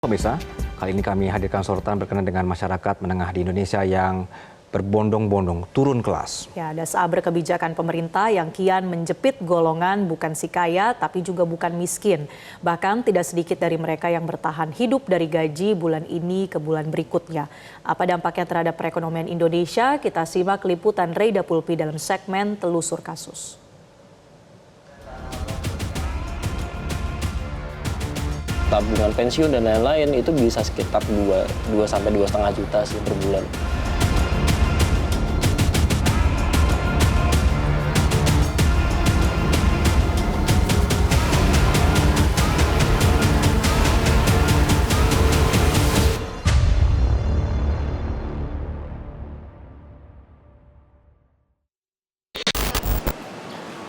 Pemirsa, kali ini kami hadirkan sorotan berkenaan dengan masyarakat menengah di Indonesia yang berbondong-bondong turun kelas. Ya, ada seabrek kebijakan pemerintah yang kian menjepit golongan bukan si kaya tapi juga bukan miskin. Bahkan tidak sedikit dari mereka yang bertahan hidup dari gaji bulan ini ke bulan berikutnya. Apa dampaknya terhadap perekonomian Indonesia? Kita simak liputan Reyda Pulpi dalam segmen Telusur Kasus. Tabungan pensiun dan lain-lain itu bisa sekitar 2 sampai 2,5 juta sih per bulan.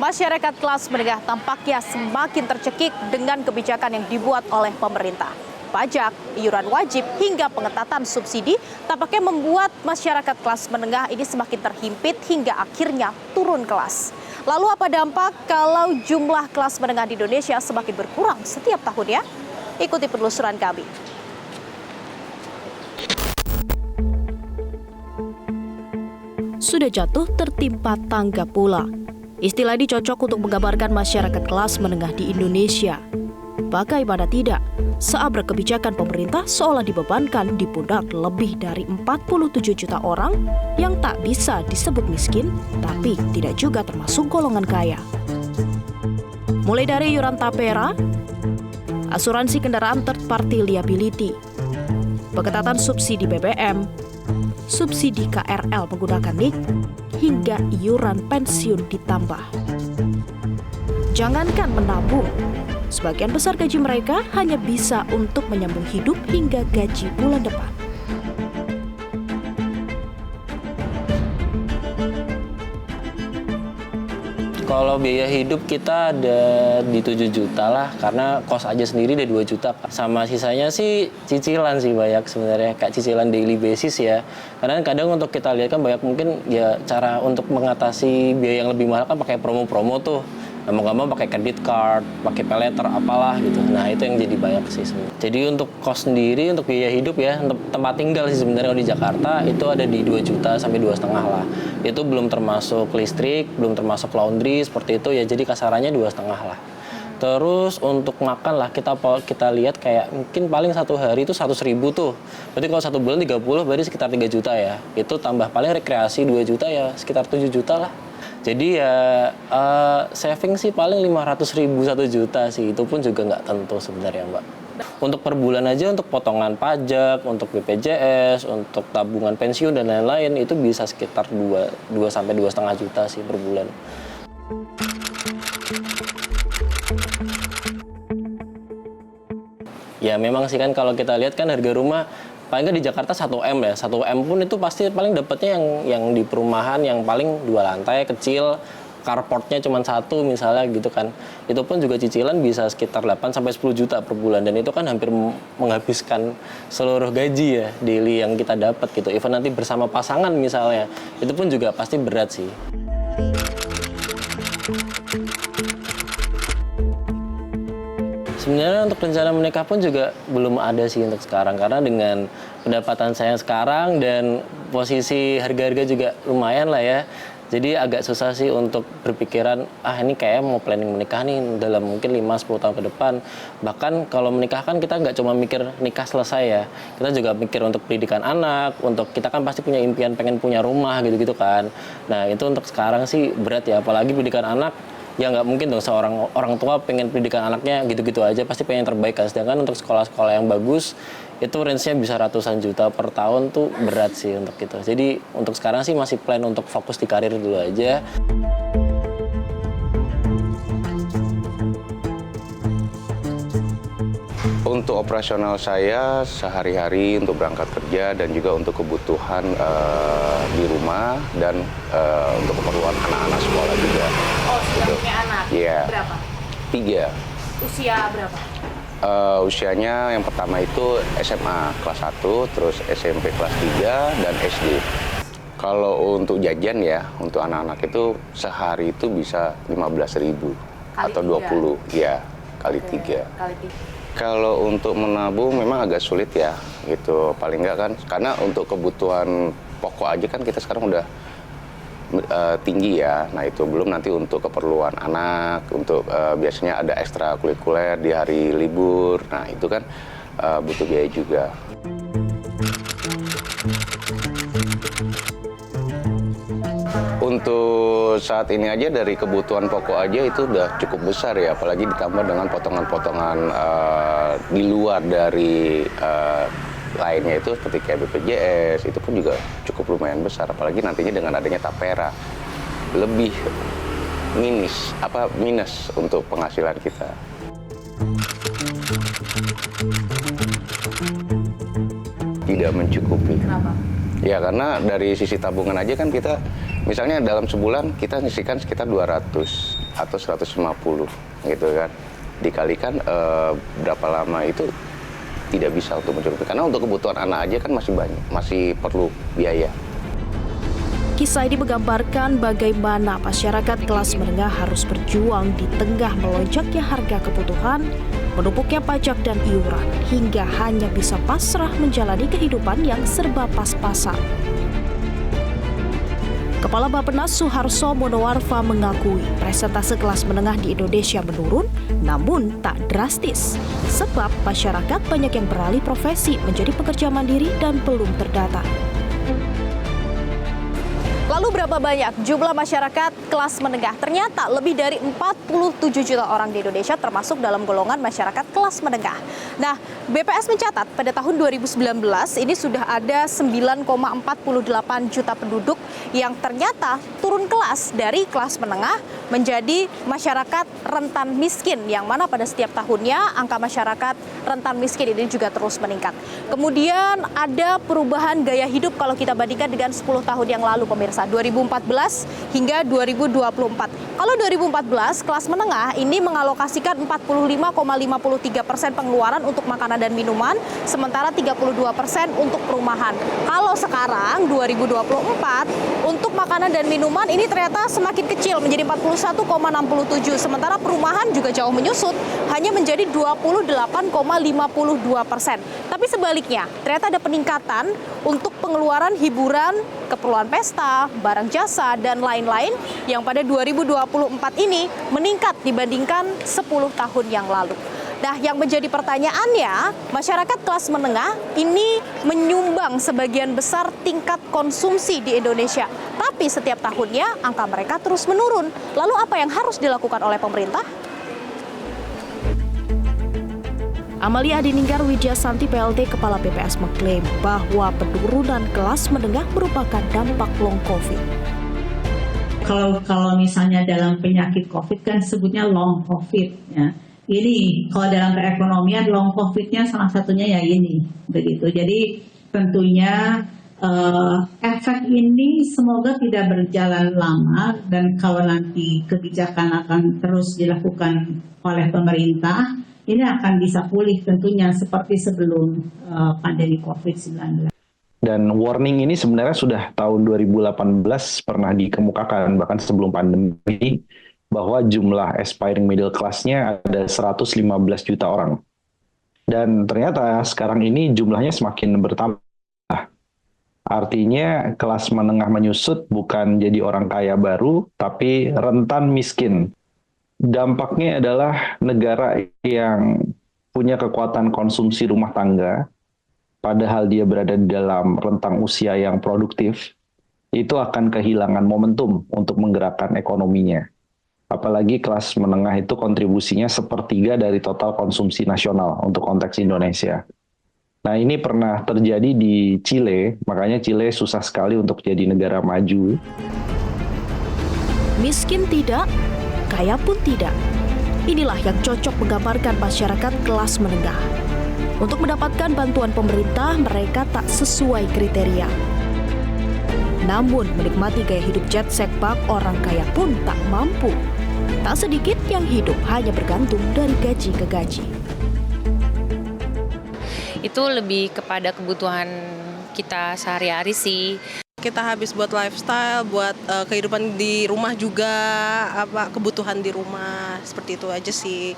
Masyarakat kelas menengah tampaknya semakin tercekik dengan kebijakan yang dibuat oleh pemerintah. Pajak, iuran wajib, hingga pengetatan subsidi tampaknya membuat masyarakat kelas menengah ini semakin terhimpit hingga akhirnya turun kelas. Lalu apa dampak kalau jumlah kelas menengah di Indonesia semakin berkurang setiap tahunnya? Ikuti penelusuran kami. Sudah jatuh tertimpa tangga pula. Istilah ini cocok untuk menggambarkan masyarakat kelas menengah di Indonesia. Bagaimana tidak, seabrek kebijakan pemerintah seolah dibebankan di pundak lebih dari 47 juta orang yang tak bisa disebut miskin, tapi tidak juga termasuk golongan kaya. Mulai dari iuran tapera, asuransi kendaraan third party liability, pengetatan subsidi BBM, subsidi KRL menggunakan NIK, hingga iuran pensiun ditambah. Jangankan menabung, sebagian besar gaji mereka hanya bisa untuk menyambung hidup hingga gaji bulan depan. Kalau biaya hidup kita ada di 7 juta lah, karena kos aja sendiri ada 2 juta. Sama sisanya sih cicilan sih banyak sebenarnya, kayak cicilan daily basis ya. Karena kadang untuk kita lihat kan banyak mungkin ya cara untuk mengatasi biaya yang lebih mahal kan pakai promo-promo tuh. Nah, mau nggak mau pakai credit card, pakai paylater apalah gitu. Nah itu yang jadi banyak sih sebenarnya. Jadi untuk kos sendiri, untuk biaya hidup ya, untuk tempat tinggal sih sebenarnya di Jakarta itu ada di 2 juta sampai 2,5 lah. Itu belum termasuk listrik, belum termasuk laundry seperti itu ya. Jadi kasarannya 2,5 lah. Terus untuk makan lah kita lihat kayak mungkin paling satu hari itu 100.000 tuh. Berarti kalau 1 bulan 30 berarti sekitar 3 juta ya. Itu tambah paling rekreasi 2 juta ya sekitar 7 juta lah. Jadi ya saving sih paling 500.000 1 juta sih. Itu pun juga nggak tentu sebenarnya Mbak. Untuk per bulan aja untuk potongan pajak, untuk BPJS, untuk tabungan pensiun dan lain-lain itu bisa sekitar 2 sampai 2,5 juta sih per bulan. Ya memang sih kan kalau kita lihat kan harga rumah paling nggak di Jakarta 1M ya. 1M pun itu pasti paling dapatnya yang di perumahan yang paling 2 lantai kecil, carportnya cuma 1 misalnya gitu kan. Itu pun juga cicilan bisa sekitar 8 sampai 10 juta per bulan dan itu kan hampir menghabiskan seluruh gaji ya daily yang kita dapat gitu. Even nanti bersama pasangan misalnya, itu pun juga pasti berat sih. Sebenarnya untuk rencana menikah pun juga belum ada sih untuk sekarang. Karena dengan pendapatan saya sekarang dan posisi harga-harga juga lumayan lah ya. Jadi agak susah sih untuk berpikiran, ini kayak mau planning menikah nih dalam mungkin 5-10 tahun ke depan. Bahkan kalau menikah kan kita nggak cuma mikir nikah selesai ya. Kita juga mikir untuk pendidikan anak, untuk kita kan pasti punya impian pengen punya rumah gitu-gitu kan. Nah itu untuk sekarang sih berat ya, apalagi pendidikan anak. Ya nggak mungkin dong seorang orang tua pengen pendidikan anaknya gitu-gitu aja, pasti pengen yang terbaik kan. Sedangkan untuk sekolah-sekolah yang bagus itu range-nya bisa ratusan juta per tahun tuh berat sih untuk itu. Jadi untuk sekarang sih masih plan untuk fokus di karir dulu aja. Untuk operasional saya sehari-hari untuk berangkat kerja dan juga untuk kebutuhan di rumah dan untuk keperluan anak-anak sekolah juga. Oh, sudah punya anak? Iya. Berapa? 3. Usia berapa? Usianya yang pertama itu SMA kelas 1, terus SMP kelas 3, dan SD. Kalau untuk jajan ya, untuk anak-anak itu sehari itu bisa 15.000 atau 20, ya kali 3. Kali 3. Kalau untuk menabung memang agak sulit ya, gitu. Paling nggak kan, karena untuk kebutuhan pokok aja kan kita sekarang udah tinggi ya. Nah itu belum nanti untuk keperluan anak, untuk biasanya ada ekstrakurikuler di hari libur. Nah itu kan butuh biaya juga. Untuk saat ini aja dari kebutuhan pokok aja itu udah cukup besar ya, apalagi ditambah dengan potongan-potongan di luar dari lainnya itu seperti kayak BPJS, itu pun juga cukup lumayan besar, apalagi nantinya dengan adanya tapera lebih minus untuk penghasilan kita. Tidak mencukupi. Kenapa? Ya karena dari sisi tabungan aja kan kita, misalnya dalam sebulan kita nyisikan sekitar 200 atau 150 gitu kan. Dikalikan berapa lama itu tidak bisa untuk mencukupi. Karena untuk kebutuhan anak aja kan masih banyak, masih perlu biaya. Kisah ini menggambarkan bagaimana masyarakat kelas menengah harus berjuang di tengah melonjaknya harga kebutuhan, menumpuknya pajak dan iuran, hingga hanya bisa pasrah menjalani kehidupan yang serba pas-pasan. Kepala Bappenas Suharso Monoarfa mengakui presentase kelas menengah di Indonesia menurun, namun tak drastis. Sebab masyarakat banyak yang beralih profesi menjadi pekerja mandiri dan belum terdata. Lalu berapa banyak jumlah masyarakat kelas menengah? Ternyata lebih dari 47 juta orang di Indonesia termasuk dalam golongan masyarakat kelas menengah. Nah, BPS mencatat pada tahun 2019 ini sudah ada 9,48 juta penduduk yang ternyata turun kelas dari kelas menengah menjadi masyarakat rentan miskin, yang mana pada setiap tahunnya angka masyarakat rentan miskin ini juga terus meningkat. Kemudian ada perubahan gaya hidup kalau kita bandingkan dengan 10 tahun yang lalu, pemirsa, 2014 hingga 2024. Kalau 2014 kelas menengah ini mengalokasikan 45,53% pengeluaran untuk makanan dan minuman, sementara 32% untuk perumahan. Kalau sekarang 2024 untuk makanan dan minuman ini ternyata semakin kecil menjadi 41,67, sementara perumahan juga jauh menyusut hanya menjadi 28,52%. Tapi sebaliknya, ternyata ada peningkatan untuk pengeluaran hiburan, keperluan pesta, barang jasa, dan lain-lain yang pada 2024 ini meningkat dibandingkan 10 tahun yang lalu. Nah, yang menjadi pertanyaannya, masyarakat kelas menengah ini menyumbang sebagian besar tingkat konsumsi di Indonesia. Tapi setiap tahunnya angka mereka terus menurun. Lalu apa yang harus dilakukan oleh pemerintah? Amalia Adininggar Widjasanti PLT Kepala BPS mengklaim bahwa penurunan kelas menengah merupakan dampak long COVID. Kalau misalnya dalam penyakit COVID kan sebutnya long COVID ya. Ini kalau dalam perekonomian long COVID-nya salah satunya ya ini begitu. Jadi tentunya efek ini semoga tidak berjalan lama, dan kalau nanti kebijakan akan terus dilakukan oleh pemerintah, ini akan bisa pulih tentunya seperti sebelum pandemi COVID-19. Dan warning ini sebenarnya sudah tahun 2018 pernah dikemukakan, bahkan sebelum pandemi, bahwa jumlah aspiring middle class-nya ada 115 juta orang. Dan ternyata sekarang ini jumlahnya semakin bertambah. Artinya kelas menengah menyusut bukan jadi orang kaya baru, tapi rentan miskin. Dampaknya adalah negara yang punya kekuatan konsumsi rumah tangga, padahal dia berada di dalam rentang usia yang produktif, itu akan kehilangan momentum untuk menggerakkan ekonominya. Apalagi kelas menengah itu kontribusinya 1/3 dari total konsumsi nasional untuk konteks Indonesia. Nah, ini pernah terjadi di Chile, makanya Chile susah sekali untuk jadi negara maju. Miskin tidak, kaya pun tidak. Inilah yang cocok menggambarkan masyarakat kelas menengah. Untuk mendapatkan bantuan pemerintah, mereka tak sesuai kriteria. Namun, menikmati gaya hidup jet set bak orang kaya pun tak mampu. Tak sedikit yang hidup hanya bergantung dari gaji ke gaji. Itu lebih kepada kebutuhan kita sehari-hari sih. Kita habis buat lifestyle, buat kehidupan di rumah juga, kebutuhan di rumah, seperti itu aja sih.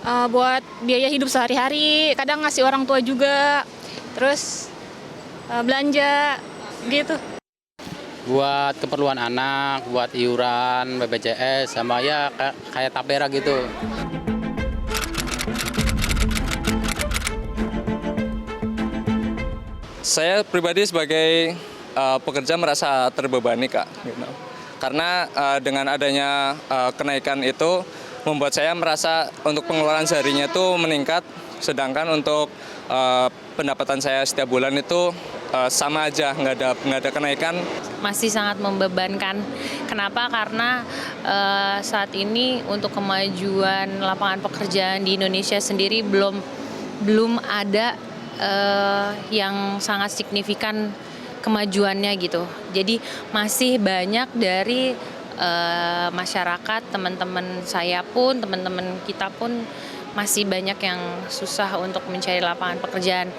buat biaya hidup sehari-hari, kadang ngasih orang tua juga, terus belanja gitu. Buat keperluan anak, buat iuran, BPJS, sama ya kayak tapera gitu. Saya pribadi sebagai pekerja merasa terbebani, Kak. Karena dengan adanya kenaikan itu membuat saya merasa untuk pengeluaran seharinya itu meningkat, sedangkan untuk pendapatan saya setiap bulan itu sama aja, nggak ada kenaikan. Masih sangat membebankan. Kenapa? Karena saat ini untuk kemajuan lapangan pekerjaan di Indonesia sendiri belum ada yang sangat signifikan kemajuannya gitu. Jadi masih banyak dari masyarakat, teman-teman saya pun, teman-teman kita pun masih banyak yang susah untuk mencari lapangan pekerjaan.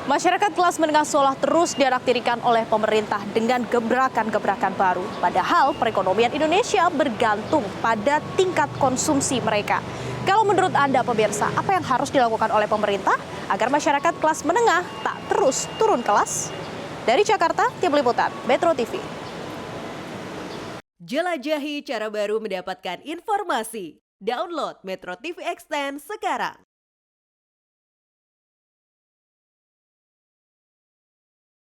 Masyarakat kelas menengah seolah terus dianaktirikan oleh pemerintah dengan gebrakan-gebrakan baru. Padahal perekonomian Indonesia bergantung pada tingkat konsumsi mereka. Kalau menurut Anda pemirsa, apa yang harus dilakukan oleh pemerintah agar masyarakat kelas menengah tak terus turun kelas? Dari Jakarta, Tim Liputan, Metro TV. Jelajahi cara baru mendapatkan informasi. Download Metro TV Extend sekarang.